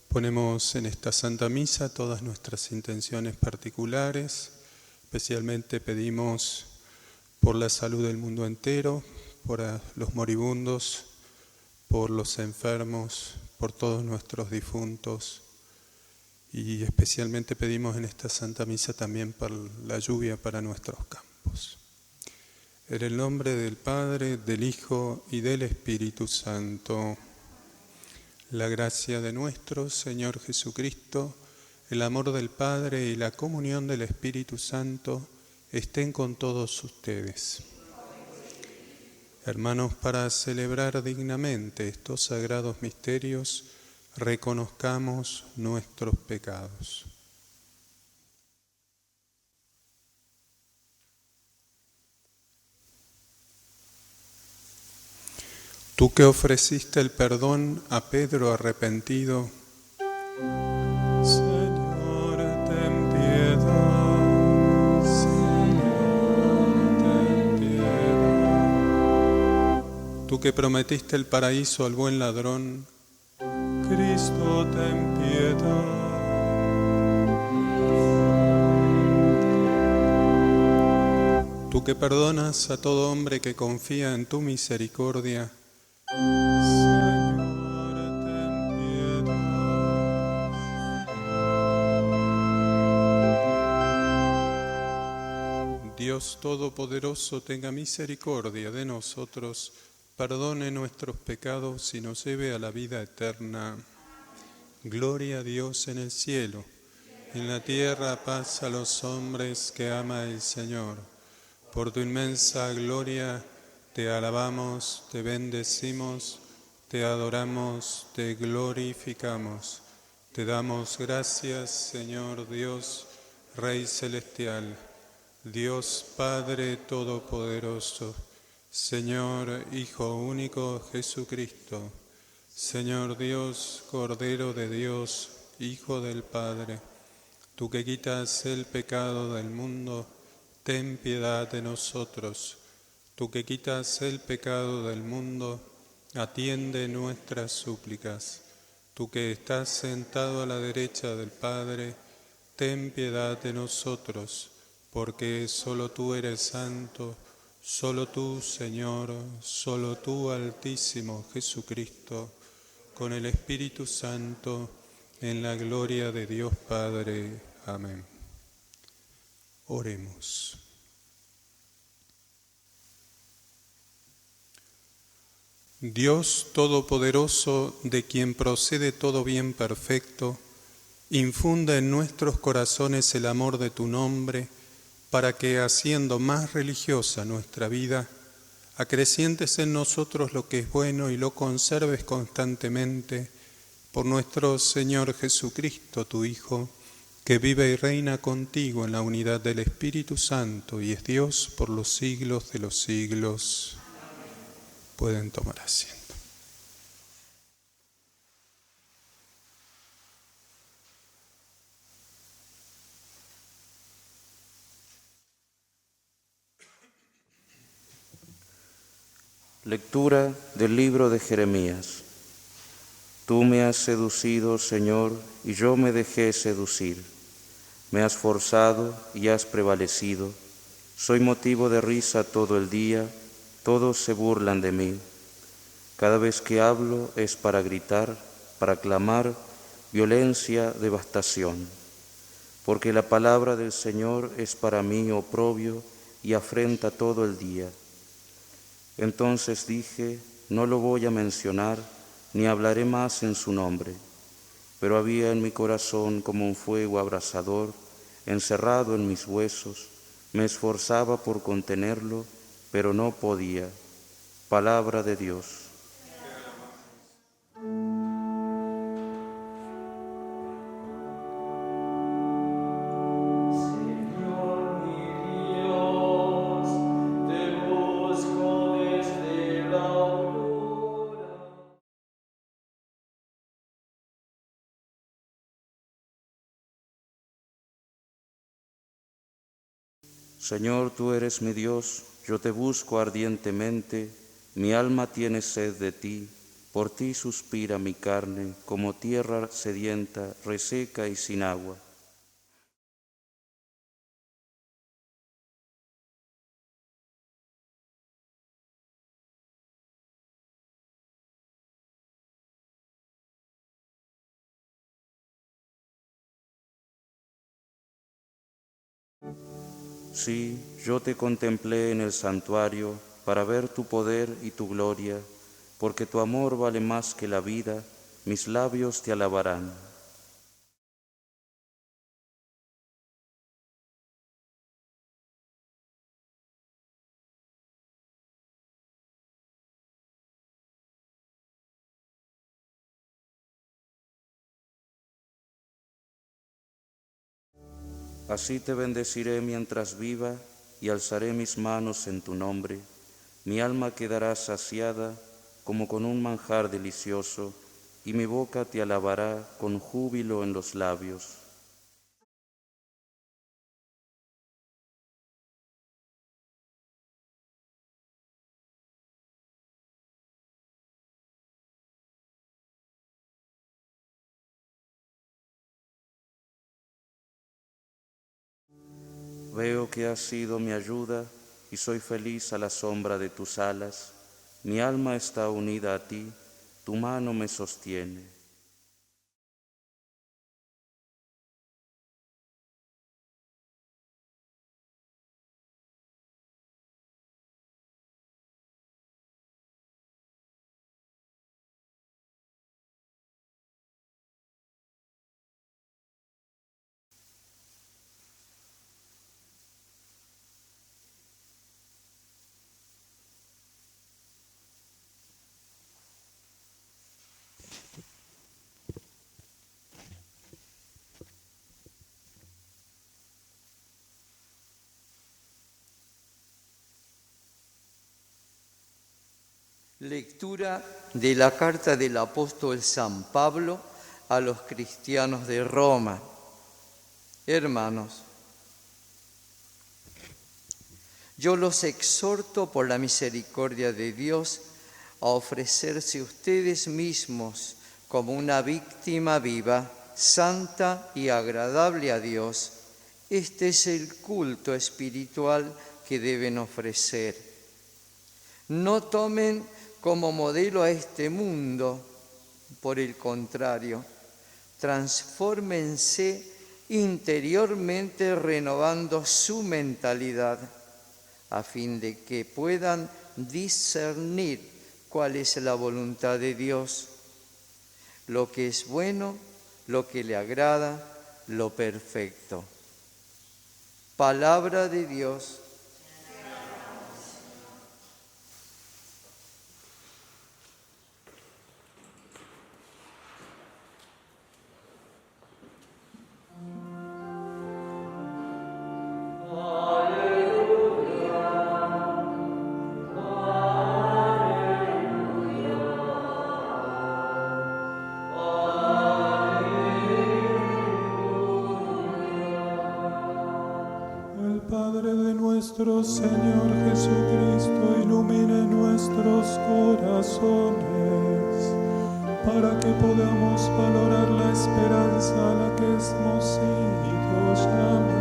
Ponemos en esta Santa Misa todas nuestras intenciones particulares, especialmente pedimos por la salud del mundo entero, por los moribundos, por los enfermos, por todos nuestros difuntos y especialmente pedimos en esta Santa Misa también por la lluvia para nuestros campos. En el nombre del Padre, del Hijo y del Espíritu Santo. La gracia de nuestro Señor Jesucristo, el amor del Padre y la comunión del Espíritu Santo estén con todos ustedes. Hermanos, para celebrar dignamente estos sagrados misterios, reconozcamos nuestros pecados. Tú que ofreciste el perdón a Pedro arrepentido, Señor, ten piedad. Señor, ten piedad. Tú que prometiste el paraíso al buen ladrón, Cristo, ten piedad. Tú que perdonas a todo hombre que confía en tu misericordia, Señor, ten piedad. Dios Todopoderoso, tenga misericordia de nosotros, perdone nuestros pecados y nos lleve a la vida eterna. Gloria a Dios en el cielo, en la tierra paz a los hombres que ama el Señor. Por tu inmensa gloria te alabamos, te bendecimos, te adoramos, te glorificamos. Te damos gracias, Señor Dios, Rey celestial, Dios Padre Todopoderoso, Señor Hijo único Jesucristo, Señor Dios, Cordero de Dios, Hijo del Padre, tú que quitas el pecado del mundo, ten piedad de nosotros. Tú que quitas el pecado del mundo, atiende nuestras súplicas. Tú que estás sentado a la derecha del Padre, ten piedad de nosotros, porque solo tú eres santo, solo tú, Señor, solo tú, Altísimo Jesucristo, con el Espíritu Santo, en la gloria de Dios Padre. Amén. Oremos. Dios Todopoderoso, de quien procede todo bien perfecto, infunda en nuestros corazones el amor de tu nombre, para que, haciendo más religiosa nuestra vida, acrecientes en nosotros lo que es bueno y lo conserves constantemente, por nuestro Señor Jesucristo, tu Hijo, que vive y reina contigo en la unidad del Espíritu Santo y es Dios por los siglos de los siglos. Pueden tomar asiento. Lectura del libro de Jeremías. Tú me has seducido, Señor, y yo me dejé seducir. Me has forzado y has prevalecido. Soy motivo de risa todo el día, todos se burlan de mí. Cada vez que hablo es para gritar, para clamar, violencia, devastación. Porque la palabra del Señor es para mí oprobio y afrenta todo el día. Entonces dije, no lo voy a mencionar, ni hablaré más en su nombre. Pero había en mi corazón como un fuego abrasador, encerrado en mis huesos. Me esforzaba por contenerlo, pero no podía. Palabra de Dios. Señor, tú eres mi Dios, yo te busco ardientemente, mi alma tiene sed de ti, Por ti suspira mi carne, como tierra sedienta, reseca y sin agua. Sí, yo te contemplé en el santuario para ver tu poder y tu gloria, porque tu amor vale más que la vida, mis labios te alabarán. Así te bendeciré mientras viva y alzaré mis manos en tu nombre. Mi alma quedará saciada como con un manjar delicioso, y mi boca te alabará con júbilo en los labios. Veo que has sido mi ayuda y soy feliz a la sombra de tus alas. Mi alma está unida a ti, tu mano me sostiene. Lectura de la carta del apóstol San Pablo a los cristianos de Roma. Hermanos, yo los exhorto por la misericordia de Dios a ofrecerse ustedes mismos como una víctima viva, santa y agradable a Dios. Este es el culto espiritual que deben ofrecer. No tomen como modelo a este mundo, por el contrario, transfórmense interiormente renovando su mentalidad, a fin de que puedan discernir cuál es la voluntad de Dios, lo que es bueno, lo que le agrada, lo perfecto. Palabra de Dios. Nuestro Señor Jesucristo ilumine nuestros corazones para que podamos valorar la esperanza a la que hemos sido llamados.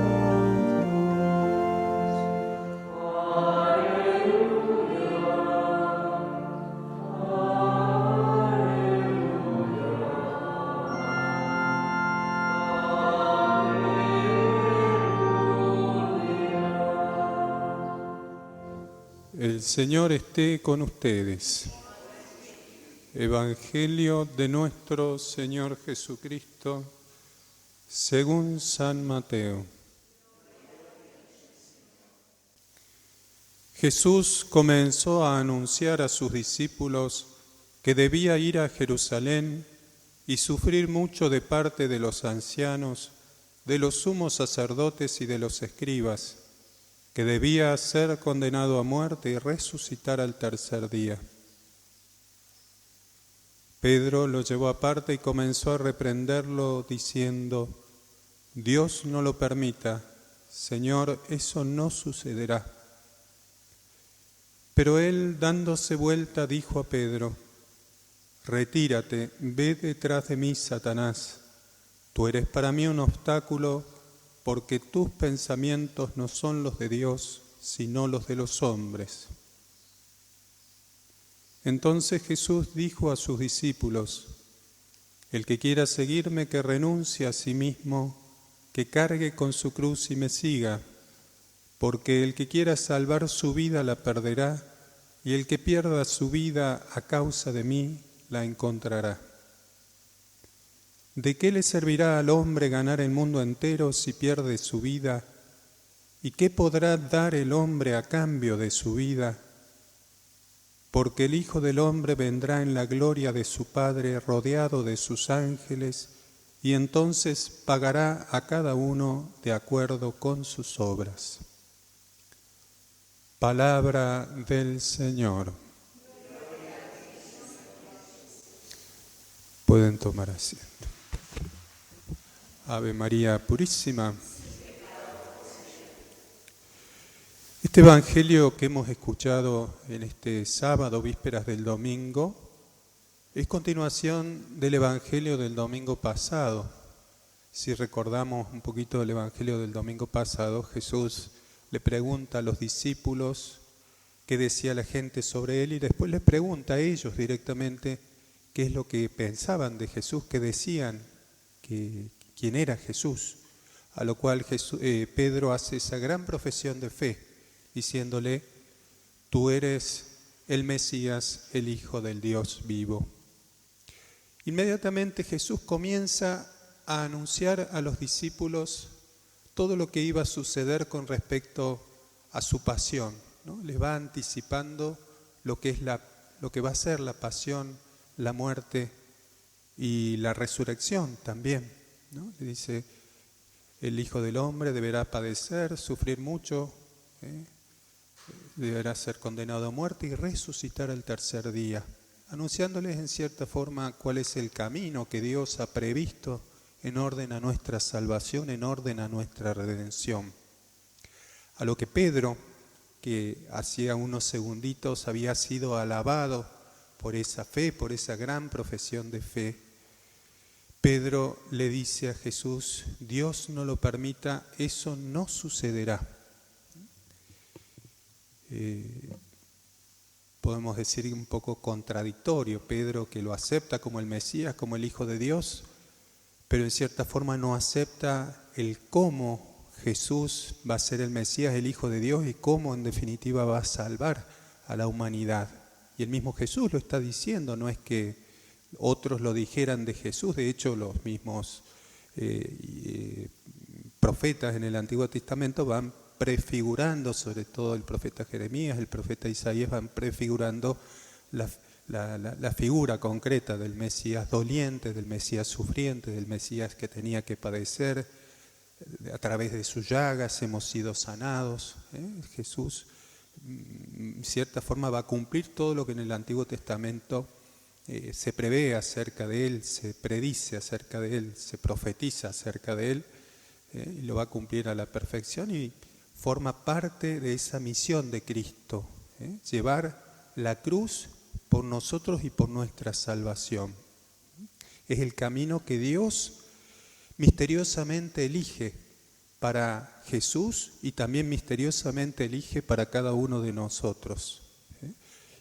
El Señor esté con ustedes. Evangelio de nuestro Señor Jesucristo según San Mateo. Jesús comenzó a anunciar a sus discípulos que debía ir a Jerusalén y sufrir mucho de parte de los ancianos, de los sumos sacerdotes y de los escribas, que debía ser condenado a muerte y resucitar al tercer día. Pedro lo llevó aparte y comenzó a reprenderlo diciendo: Dios no lo permita, Señor, eso no sucederá. Pero él, dándose vuelta, dijo a Pedro: Retírate, ve detrás de mí, Satanás. Tú eres para mí un obstáculo, porque tus pensamientos no son los de Dios, sino los de los hombres. Entonces Jesús dijo a sus discípulos: el que quiera seguirme, que renuncie a sí mismo, que cargue con su cruz y me siga, porque el que quiera salvar su vida la perderá, y el que pierda su vida a causa de mí la encontrará. ¿De qué le servirá al hombre ganar el mundo entero si pierde su vida? ¿Y qué podrá dar el hombre a cambio de su vida? Porque el Hijo del Hombre vendrá en la gloria de su Padre, rodeado de sus ángeles, y entonces pagará a cada uno de acuerdo con sus obras. Palabra del Señor. Pueden tomar asiento. Ave María Purísima. Este Evangelio que hemos escuchado en este sábado, vísperas del domingo, es continuación del Evangelio del domingo pasado. Si recordamos un poquito del Evangelio del domingo pasado, Jesús le pregunta a los discípulos qué decía la gente sobre él y después les pregunta a ellos directamente qué es lo que pensaban de Jesús, qué decían, quién era Jesús. A lo cual Pedro hace esa gran profesión de fe, diciéndole: tú eres el Mesías, el Hijo del Dios vivo. Inmediatamente Jesús comienza a anunciar a los discípulos todo lo que iba a suceder con respecto a su pasión, ¿no? Les va anticipando lo que va a ser la pasión, la muerte y la resurrección también, ¿no? Le dice: el Hijo del Hombre deberá padecer, sufrir mucho, deberá ser condenado a muerte y resucitar al tercer día, anunciándoles en cierta forma cuál es el camino que Dios ha previsto en orden a nuestra salvación, en orden a nuestra redención. A lo que Pedro, que hacía unos segunditos había sido alabado por esa fe, por esa gran profesión de fe, Pedro le dice a Jesús: Dios no lo permita, eso no sucederá. Podemos decir un poco contradictorio, Pedro que lo acepta como el Mesías, como el Hijo de Dios, pero en cierta forma no acepta el cómo Jesús va a ser el Mesías, el Hijo de Dios, y cómo en definitiva va a salvar a la humanidad. Y el mismo Jesús lo está diciendo, no es que otros lo dijeran de Jesús, de hecho los mismos profetas en el Antiguo Testamento van prefigurando, sobre todo el profeta Jeremías, el profeta Isaías, van prefigurando la figura concreta del Mesías doliente, del Mesías sufriente, del Mesías que tenía que padecer. A través de sus llagas hemos sido sanados. Jesús, en cierta forma, va a cumplir todo lo que en el Antiguo Testamento se prevé acerca de Él, se predice acerca de Él, se profetiza acerca de Él, y lo va a cumplir a la perfección y forma parte de esa misión de Cristo, llevar la cruz por nosotros y por nuestra salvación. Es el camino que Dios misteriosamente elige para Jesús y también misteriosamente elige para cada uno de nosotros.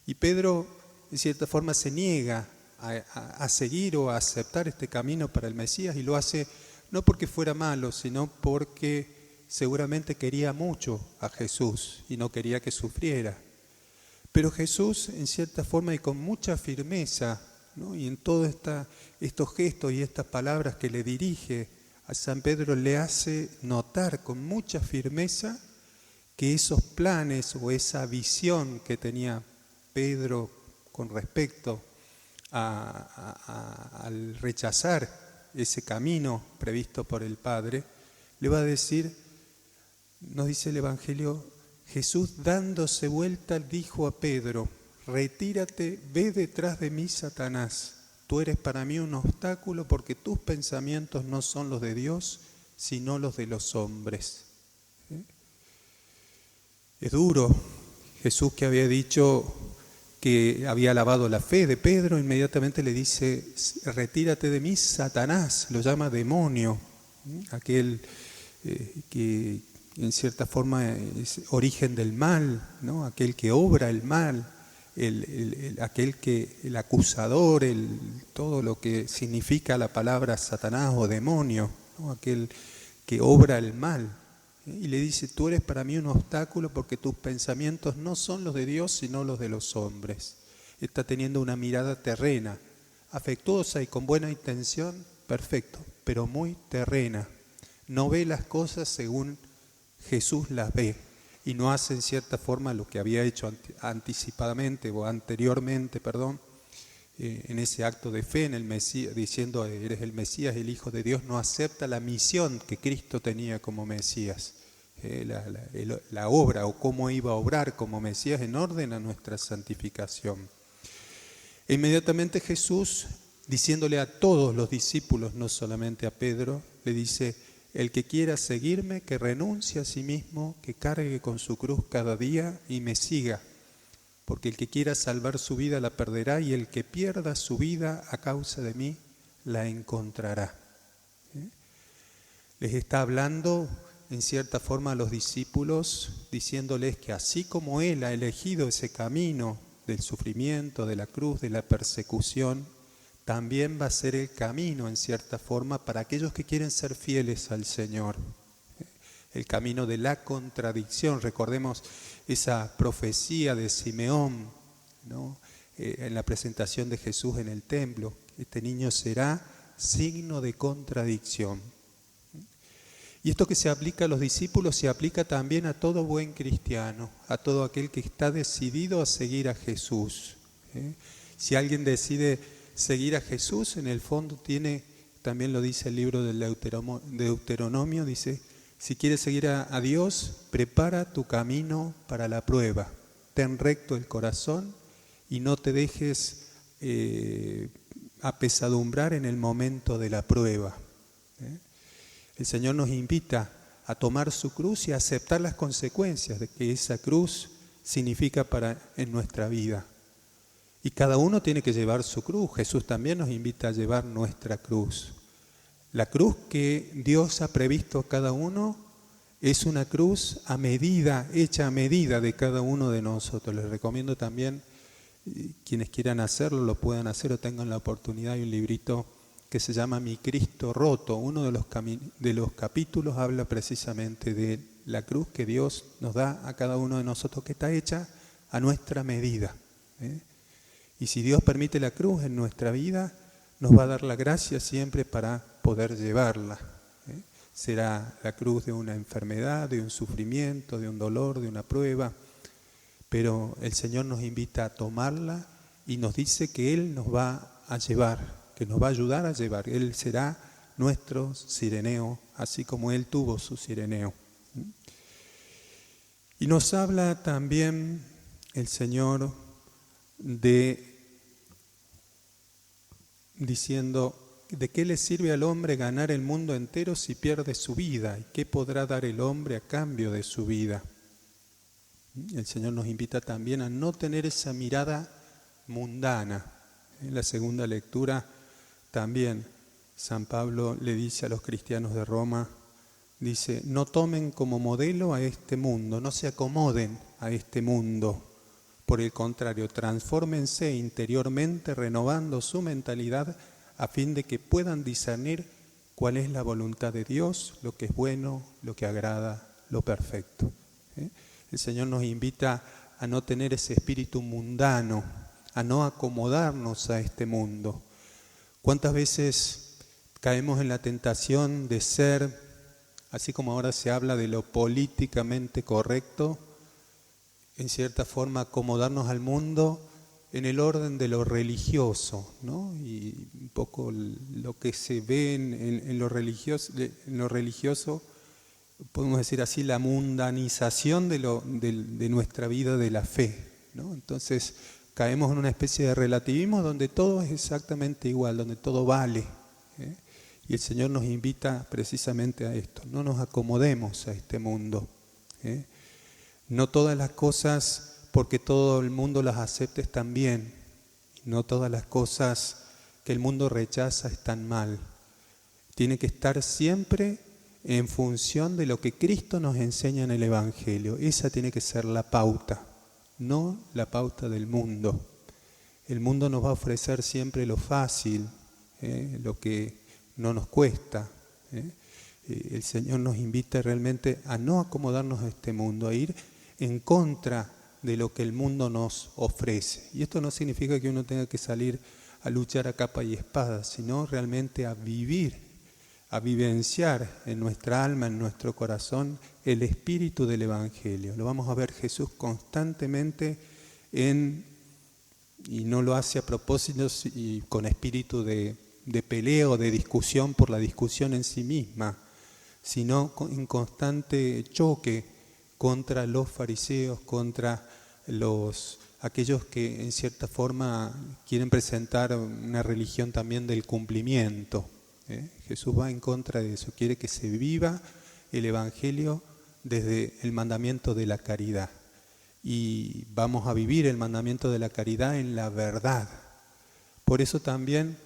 Y Pedro, en cierta forma, se niega a seguir o a aceptar este camino para el Mesías, y lo hace no porque fuera malo, sino porque seguramente quería mucho a Jesús y no quería que sufriera. Pero Jesús, en cierta forma y con mucha firmeza, ¿no? Y en todos estos gestos y estas palabras que le dirige a San Pedro, le hace notar con mucha firmeza que esos planes o esa visión que tenía Pedro con respecto al rechazar ese camino previsto por el Padre, le va a decir, nos dice el Evangelio, Jesús dándose vuelta dijo a Pedro: retírate, ve detrás de mí, Satanás. Tú eres para mí un obstáculo porque tus pensamientos no son los de Dios, sino los de los hombres. Es duro. Jesús, que había dicho que había alabado la fe de Pedro, inmediatamente le dice, retírate de mí, Satanás, lo llama demonio, aquel que en cierta forma es origen del mal, ¿no? Aquel que obra el mal, aquel que, el acusador, todo lo que significa la palabra Satanás o demonio, ¿no? Aquel que obra el mal. Y le dice, tú eres para mí un obstáculo porque tus pensamientos no son los de Dios, sino los de los hombres. Está teniendo una mirada terrena, afectuosa y con buena intención, perfecto, pero muy terrena. No ve las cosas según Jesús las ve y no hace en cierta forma lo que había hecho anticipadamente o anteriormente, en ese acto de fe en el Mesías, diciendo eres el Mesías, el Hijo de Dios. No acepta la misión que Cristo tenía como Mesías, la obra o cómo iba a obrar como Mesías en orden a nuestra santificación. E inmediatamente Jesús, diciéndole a todos los discípulos, no solamente a Pedro, le dice, el que quiera seguirme, que renuncie a sí mismo, que cargue con su cruz cada día y me siga. Porque el que quiera salvar su vida la perderá y el que pierda su vida a causa de mí la encontrará. Les está hablando en cierta forma a los discípulos, diciéndoles que así como Él ha elegido ese camino del sufrimiento, de la cruz, de la persecución, también va a ser el camino en cierta forma para aquellos que quieren ser fieles al Señor. El camino de la contradicción. Recordemos esa profecía de Simeón, ¿no? En la presentación de Jesús en el templo. Este niño será signo de contradicción. Y esto que se aplica a los discípulos se aplica también a todo buen cristiano, a todo aquel que está decidido a seguir a Jesús. Si alguien decide seguir a Jesús, en el fondo tiene, también lo dice el libro del Deuteronomio, dice, si quieres seguir a Dios, prepara tu camino para la prueba. Ten recto el corazón y no te dejes apesadumbrar en el momento de la prueba. El Señor nos invita a tomar su cruz y a aceptar las consecuencias de que esa cruz significa en nuestra vida. Y cada uno tiene que llevar su cruz. Jesús también nos invita a llevar nuestra cruz. La cruz que Dios ha previsto a cada uno es una cruz a medida, hecha a medida de cada uno de nosotros. Les recomiendo también, quienes quieran hacerlo, lo puedan hacer o tengan la oportunidad. Hay un librito que se llama Mi Cristo Roto. Uno de los capítulos habla precisamente de la cruz que Dios nos da a cada uno de nosotros, que está hecha a nuestra medida. Y si Dios permite la cruz en nuestra vida, nos va a dar la gracia siempre para poder llevarla. Será la cruz de una enfermedad, de un sufrimiento, de un dolor, de una prueba, pero el Señor nos invita a tomarla y nos dice que Él nos va a llevar, que nos va a ayudar a llevar. Él será nuestro cireneo, así como Él tuvo su cireneo. Y nos habla también el Señor diciendo, ¿de qué le sirve al hombre ganar el mundo entero si pierde su vida? ¿Y qué podrá dar el hombre a cambio de su vida? El Señor nos invita también a no tener esa mirada mundana. En la segunda lectura también San Pablo le dice a los cristianos de Roma, dice, no tomen como modelo a este mundo, no se acomoden a este mundo. Por el contrario, transfórmense interiormente renovando su mentalidad a fin de que puedan discernir cuál es la voluntad de Dios, lo que es bueno, lo que agrada, lo perfecto. El Señor nos invita a no tener ese espíritu mundano, a no acomodarnos a este mundo. ¿Cuántas veces caemos en la tentación de ser, así como ahora se habla de lo políticamente correcto, en cierta forma acomodarnos al mundo en el orden de lo religioso, ¿no? Y un poco lo que se ve en lo religioso, podemos decir así, la mundanización de nuestra vida de la fe, ¿no? Entonces caemos en una especie de relativismo donde todo es exactamente igual, donde todo vale. Y el Señor nos invita precisamente a esto, no nos acomodemos a este mundo. No todas las cosas porque todo el mundo las acepte están bien. No todas las cosas que el mundo rechaza están mal. Tiene que estar siempre en función de lo que Cristo nos enseña en el Evangelio. Esa tiene que ser la pauta, no la pauta del mundo. El mundo nos va a ofrecer siempre lo fácil, lo que no nos cuesta. El Señor nos invita realmente a no acomodarnos a este mundo, a ir en contra de lo que el mundo nos ofrece. Y esto no significa que uno tenga que salir a luchar a capa y espada, sino realmente a vivir, a vivenciar en nuestra alma, en nuestro corazón, el espíritu del Evangelio. Lo vamos a ver Jesús constantemente y no lo hace a propósito y con espíritu de pelea o de discusión por la discusión en sí misma, sino en constante choque contra los fariseos, contra aquellos que en cierta forma quieren presentar una religión también del cumplimiento. Jesús va en contra de eso, quiere que se viva el Evangelio desde el mandamiento de la caridad. Y vamos a vivir el mandamiento de la caridad en la verdad. Por eso también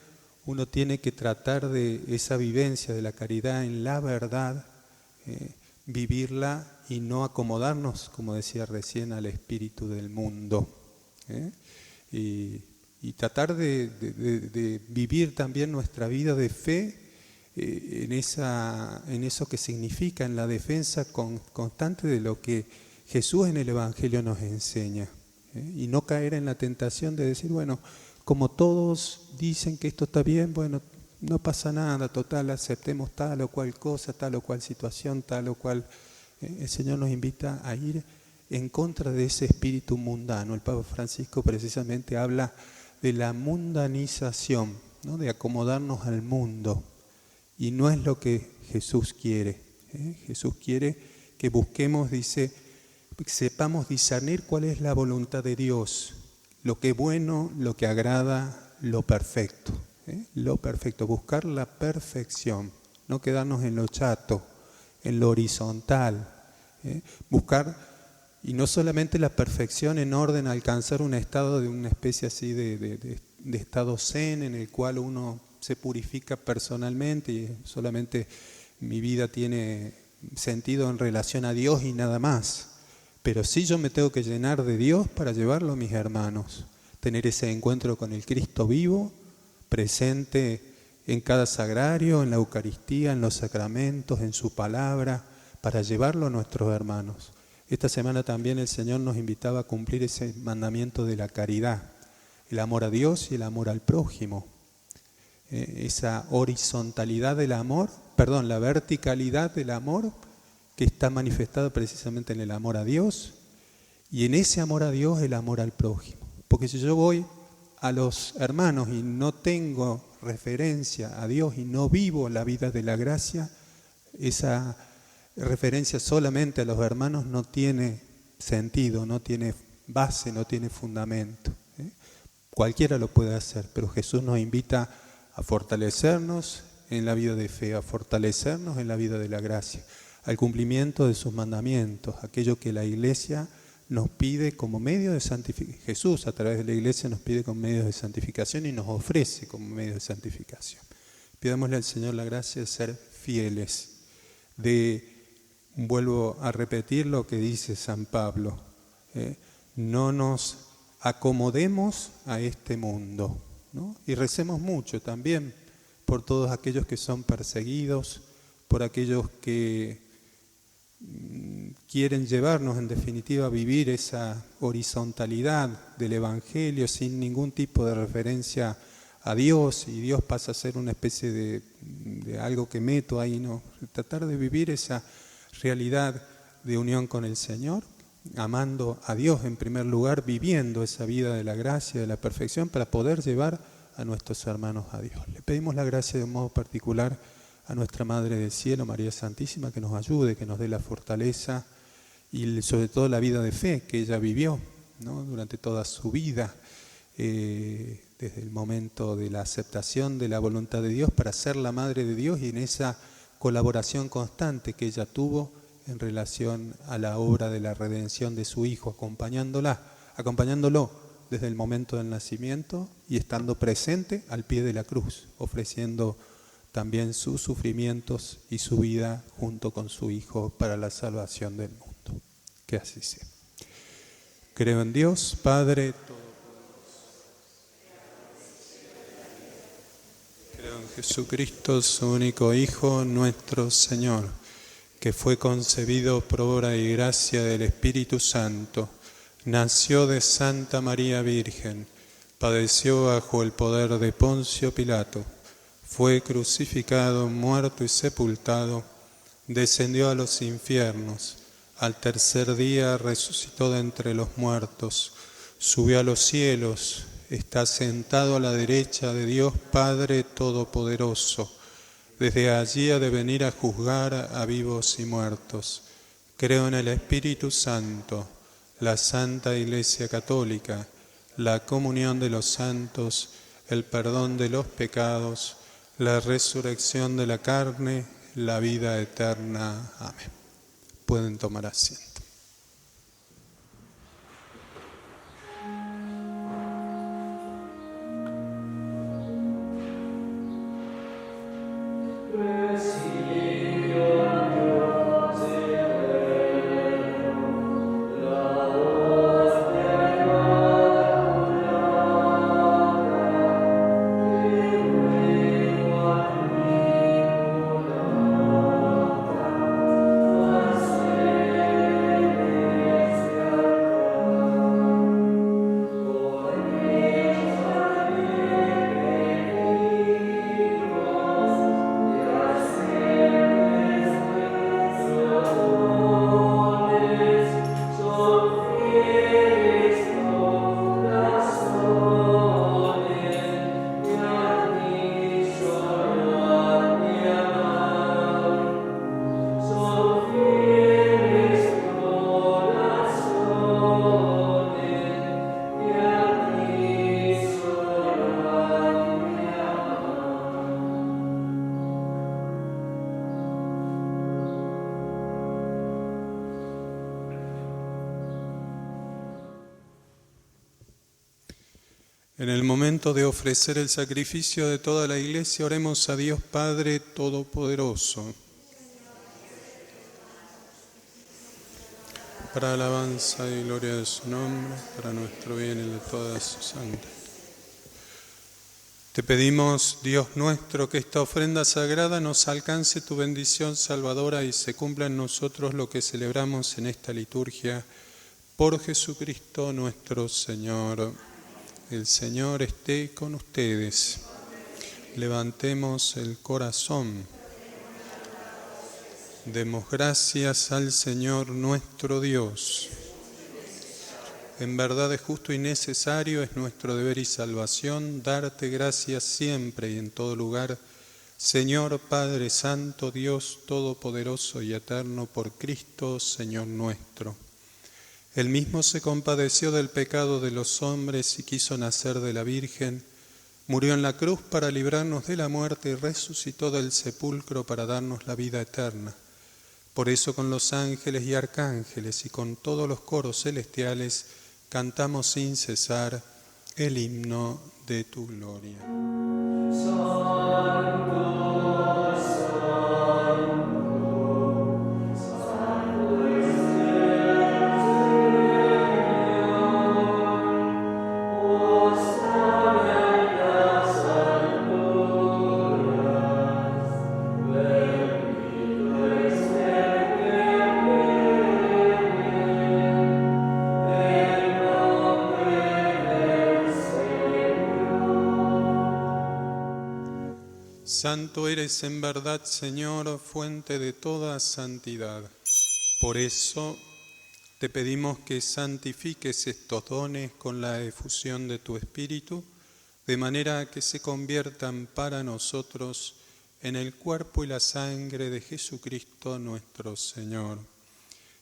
uno tiene que tratar de esa vivencia de la caridad en la verdad, vivirla y no acomodarnos, como decía recién, al espíritu del mundo. Y tratar de vivir también nuestra vida de fe en eso que significa, en la defensa constante de lo que Jesús en el Evangelio nos enseña. Y no caer en la tentación de decir, bueno, como todos dicen que esto está bien, bueno, no pasa nada, total, aceptemos tal o cual cosa, tal o cual situación, tal o cual... El Señor nos invita a ir en contra de ese espíritu mundano. El Papa Francisco precisamente habla de la mundanización, ¿no? De acomodarnos al mundo. Y no es lo que Jesús quiere. Jesús quiere que busquemos, dice, sepamos discernir cuál es la voluntad de Dios, lo que es bueno, lo que agrada, lo perfecto. Lo perfecto, buscar la perfección, no quedarnos en lo chato, en lo horizontal, buscar, y no solamente la perfección en orden a alcanzar un estado de una especie así de estado zen en el cual uno se purifica personalmente y solamente mi vida tiene sentido en relación a Dios y nada más. Pero sí yo me tengo que llenar de Dios para llevarlo a mis hermanos, tener ese encuentro con el Cristo vivo, presente en cada sagrario, en la Eucaristía, en los sacramentos, en su palabra, para llevarlo a nuestros hermanos. Esta semana también el Señor nos invitaba a cumplir ese mandamiento de la caridad, el amor a Dios y el amor al prójimo. Esa horizontalidad del amor, la verticalidad del amor que está manifestada precisamente en el amor a Dios y en ese amor a Dios el amor al prójimo. Porque si yo voy a los hermanos y no tengo referencia a Dios y no vivo la vida de la gracia, esa referencia solamente a los hermanos no tiene sentido, no tiene base, no tiene fundamento. Cualquiera lo puede hacer, pero Jesús nos invita a fortalecernos en la vida de fe, a fortalecernos en la vida de la gracia, al cumplimiento de sus mandamientos, aquello que la Iglesia nos pide como medio de santificación. Jesús a través de la Iglesia nos pide como medios de santificación y nos ofrece como medios de santificación. Pidámosle al Señor la gracia de ser fieles, vuelvo a repetir lo que dice San Pablo, no nos acomodemos a este mundo, ¿no? Y recemos mucho también por todos aquellos que son perseguidos, por aquellos que quieren llevarnos en definitiva a vivir esa horizontalidad del Evangelio sin ningún tipo de referencia a Dios, y Dios pasa a ser una especie de algo que meto ahí, ¿no? Tratar de vivir esa realidad de unión con el Señor, amando a Dios en primer lugar, viviendo esa vida de la gracia, de la perfección, para poder llevar a nuestros hermanos a Dios. Le pedimos la gracia de un modo particular a nuestra Madre del Cielo, María Santísima, que nos ayude, que nos dé la fortaleza y sobre todo la vida de fe que ella vivió, ¿no? Durante toda su vida, desde el momento de la aceptación de la voluntad de Dios para ser la Madre de Dios, y en esa colaboración constante que ella tuvo en relación a la obra de la redención de su Hijo, acompañándola acompañándolo desde el momento del nacimiento y estando presente al pie de la cruz, ofreciendo también sus sufrimientos y su vida junto con su Hijo para la salvación del mundo. Que así sea. Creo en Dios, Padre Todopoderoso. Creo en Jesucristo, su único Hijo, nuestro Señor, que fue concebido por obra y gracia del Espíritu Santo, nació de Santa María Virgen, padeció bajo el poder de Poncio Pilato, fue crucificado, muerto y sepultado, descendió a los infiernos, al tercer día resucitó de entre los muertos, subió a los cielos, está sentado a la derecha de Dios Padre Todopoderoso. Desde allí ha de venir a juzgar a vivos y muertos. Creo en el Espíritu Santo, la Santa Iglesia Católica, la comunión de los santos, el perdón de los pecados, la resurrección de la carne, la vida eterna. Amén. Pueden tomar asiento. En el momento de ofrecer el sacrificio de toda la Iglesia, oremos a Dios Padre Todopoderoso. Para alabanza y gloria de su nombre, para nuestro bien y de toda su sangre. Te pedimos, Dios nuestro, que esta ofrenda sagrada nos alcance tu bendición salvadora y se cumpla en nosotros lo que celebramos en esta liturgia. Por Jesucristo nuestro Señor. El Señor esté con ustedes. Levantemos el corazón. Demos gracias al Señor nuestro Dios. En verdad es justo y necesario, es nuestro deber y salvación, darte gracias siempre y en todo lugar, Señor Padre Santo, Dios Todopoderoso y Eterno, por Cristo, Señor nuestro. Él mismo se compadeció del pecado de los hombres y quiso nacer de la Virgen, murió en la cruz para librarnos de la muerte y resucitó del sepulcro para darnos la vida eterna. Por eso con los ángeles y arcángeles y con todos los coros celestiales cantamos sin cesar el himno de tu gloria. Santo eres en verdad, Señor, fuente de toda santidad. Por eso te pedimos que santifiques estos dones con la efusión de tu Espíritu, de manera que se conviertan para nosotros en el cuerpo y la sangre de Jesucristo nuestro Señor.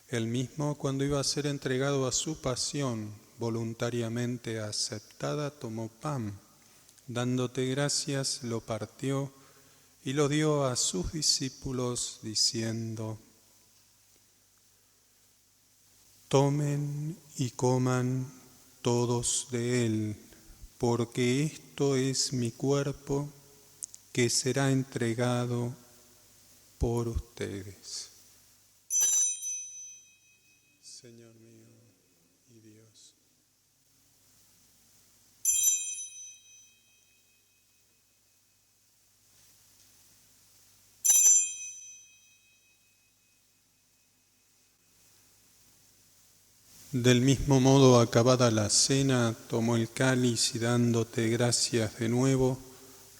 Él mismo, cuando iba a ser entregado a su pasión, voluntariamente aceptada, tomó pan, dándote gracias, lo partió y lo dio a sus discípulos diciendo: tomen y coman todos de él, porque esto es mi cuerpo que será entregado por ustedes. Señor mío y Dios. Del mismo modo, acabada la cena, tomó el cáliz y dándote gracias de nuevo,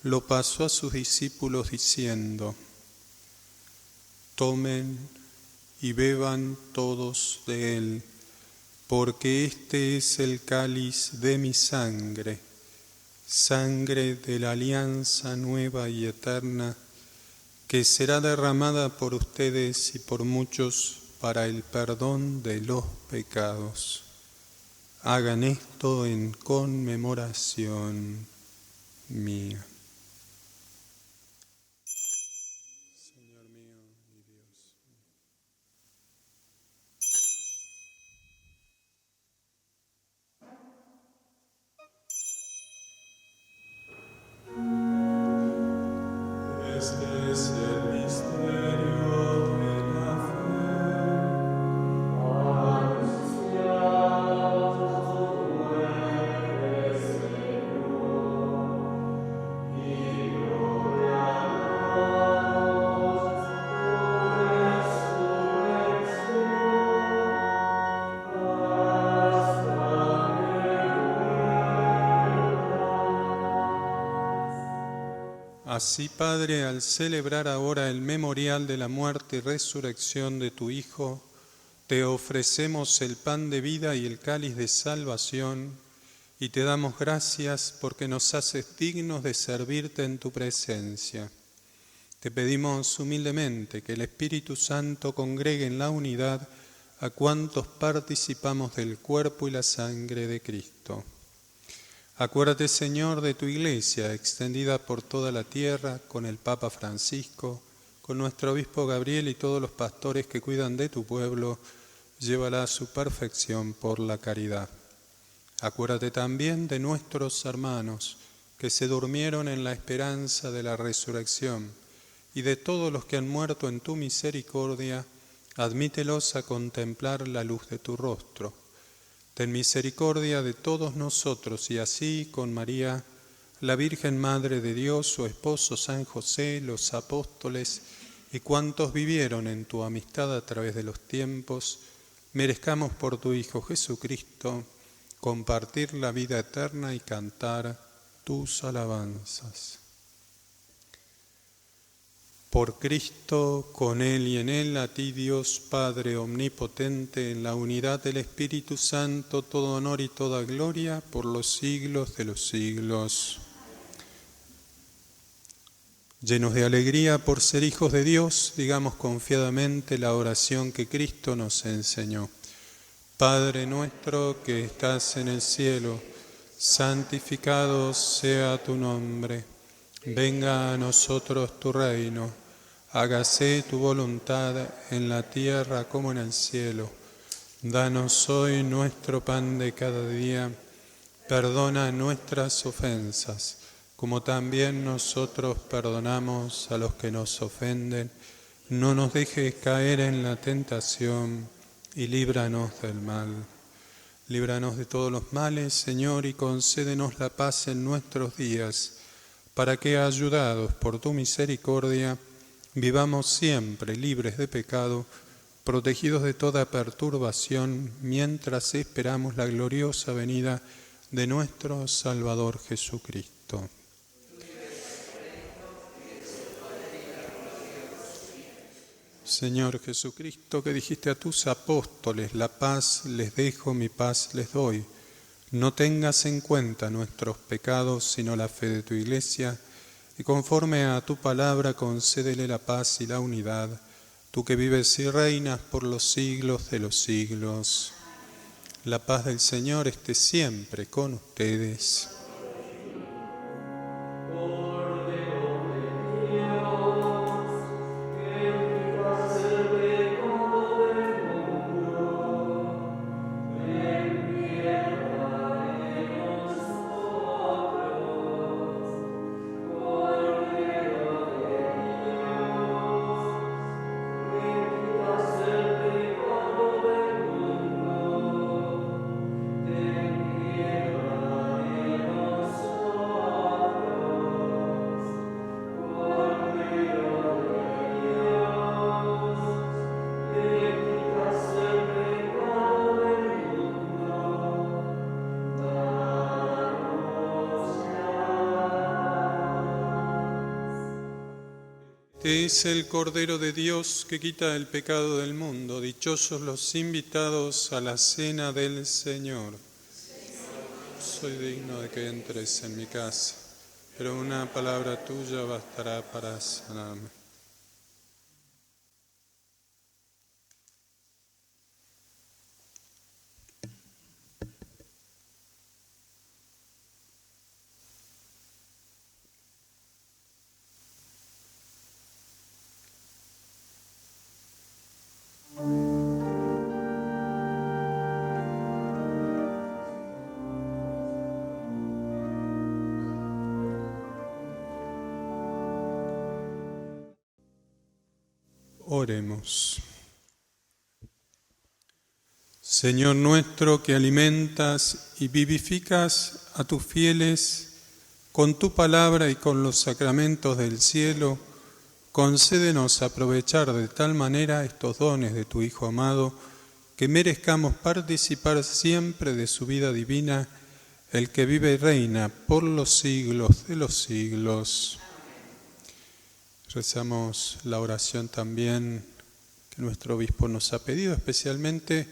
lo pasó a sus discípulos diciendo: tomen y beban todos de él, porque este es el cáliz de mi sangre, sangre de la alianza nueva y eterna, que será derramada por ustedes y por muchos para el perdón de los pecados. Hagan esto en conmemoración mía. Señor mío y Dios. Este es el misterio de la Así, Padre, al celebrar ahora el memorial de la muerte y resurrección de tu Hijo, te ofrecemos el pan de vida y el cáliz de salvación, y te damos gracias porque nos haces dignos de servirte en tu presencia. Te pedimos humildemente que el Espíritu Santo congregue en la unidad a cuantos participamos del cuerpo y la sangre de Cristo. Acuérdate, Señor, de tu Iglesia, extendida por toda la tierra, con el Papa Francisco, con nuestro Obispo Gabriel y todos los pastores que cuidan de tu pueblo, llévala a su perfección por la caridad. Acuérdate también de nuestros hermanos que se durmieron en la esperanza de la resurrección, y de todos los que han muerto en tu misericordia, admítelos a contemplar la luz de tu rostro. Ten misericordia de todos nosotros y así con María, la Virgen Madre de Dios, su esposo San José, los apóstoles y cuantos vivieron en tu amistad a través de los tiempos, merezcamos por tu Hijo Jesucristo compartir la vida eterna y cantar tus alabanzas. Por Cristo, con Él y en Él, a ti Dios Padre Omnipotente, en la unidad del Espíritu Santo, todo honor y toda gloria por los siglos de los siglos. Llenos de alegría por ser hijos de Dios, digamos confiadamente la oración que Cristo nos enseñó. Padre nuestro que estás en el cielo, santificado sea tu nombre. Venga a nosotros tu reino, hágase tu voluntad en la tierra como en el cielo. Danos hoy nuestro pan de cada día, perdona nuestras ofensas, como también nosotros perdonamos a los que nos ofenden. No nos dejes caer en la tentación y líbranos del mal. Líbranos de todos los males, Señor, y concédenos la paz en nuestros días, para que, ayudados por tu misericordia, vivamos siempre libres de pecado, protegidos de toda perturbación, mientras esperamos la gloriosa venida de nuestro Salvador Jesucristo. Señor Jesucristo, que dijiste a tus apóstoles, la paz les dejo, mi paz les doy. No tengas en cuenta nuestros pecados, sino la fe de tu Iglesia, y conforme a tu palabra concédele la paz y la unidad, tú que vives y reinas por los siglos de los siglos. La paz del Señor esté siempre con ustedes. Este es el Cordero de Dios que quita el pecado del mundo. Dichosos los invitados a la cena del Señor. Soy digno de que entres en mi casa, pero una palabra tuya bastará para sanarme. Oremos. Señor nuestro, que alimentas y vivificas a tus fieles con tu palabra y con los sacramentos del cielo, concédenos aprovechar de tal manera estos dones de tu Hijo amado, que merezcamos participar siempre de su vida divina, el que vive y reina por los siglos de los siglos. Rezamos la oración también que nuestro obispo nos ha pedido, especialmente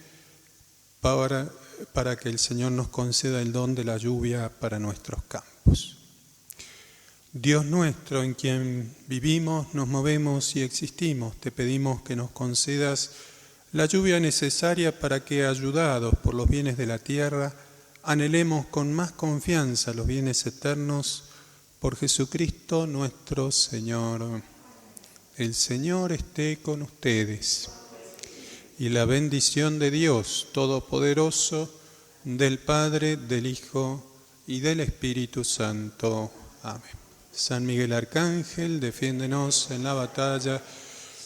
para que el Señor nos conceda el don de la lluvia para nuestros campos. Dios nuestro, en quien vivimos, nos movemos y existimos, te pedimos que nos concedas la lluvia necesaria para que, ayudados por los bienes de la tierra, anhelemos con más confianza los bienes eternos por Jesucristo nuestro Señor. El Señor esté con ustedes. Y la bendición de Dios Todopoderoso, del Padre, del Hijo y del Espíritu Santo. Amén. San Miguel Arcángel, defiéndenos en la batalla.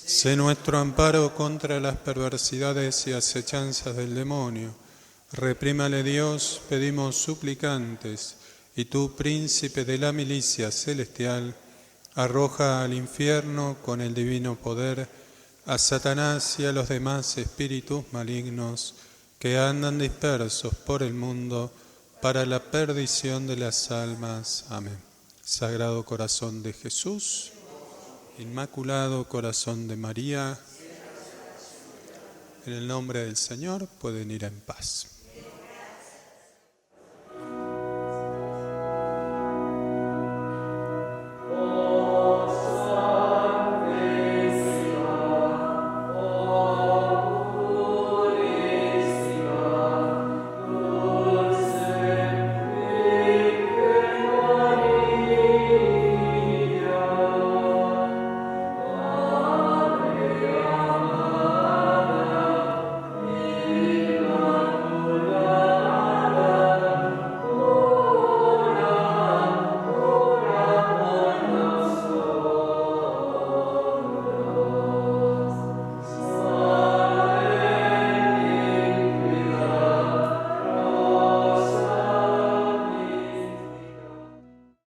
Sé nuestro amparo contra las perversidades y acechanzas del demonio. Reprímale Dios, pedimos suplicantes. Y tú, príncipe de la milicia celestial, arroja al infierno con el divino poder a Satanás y a los demás espíritus malignos que andan dispersos por el mundo para la perdición de las almas. Amén. Sagrado Corazón de Jesús, Inmaculado Corazón de María, en el nombre del Señor pueden ir en paz.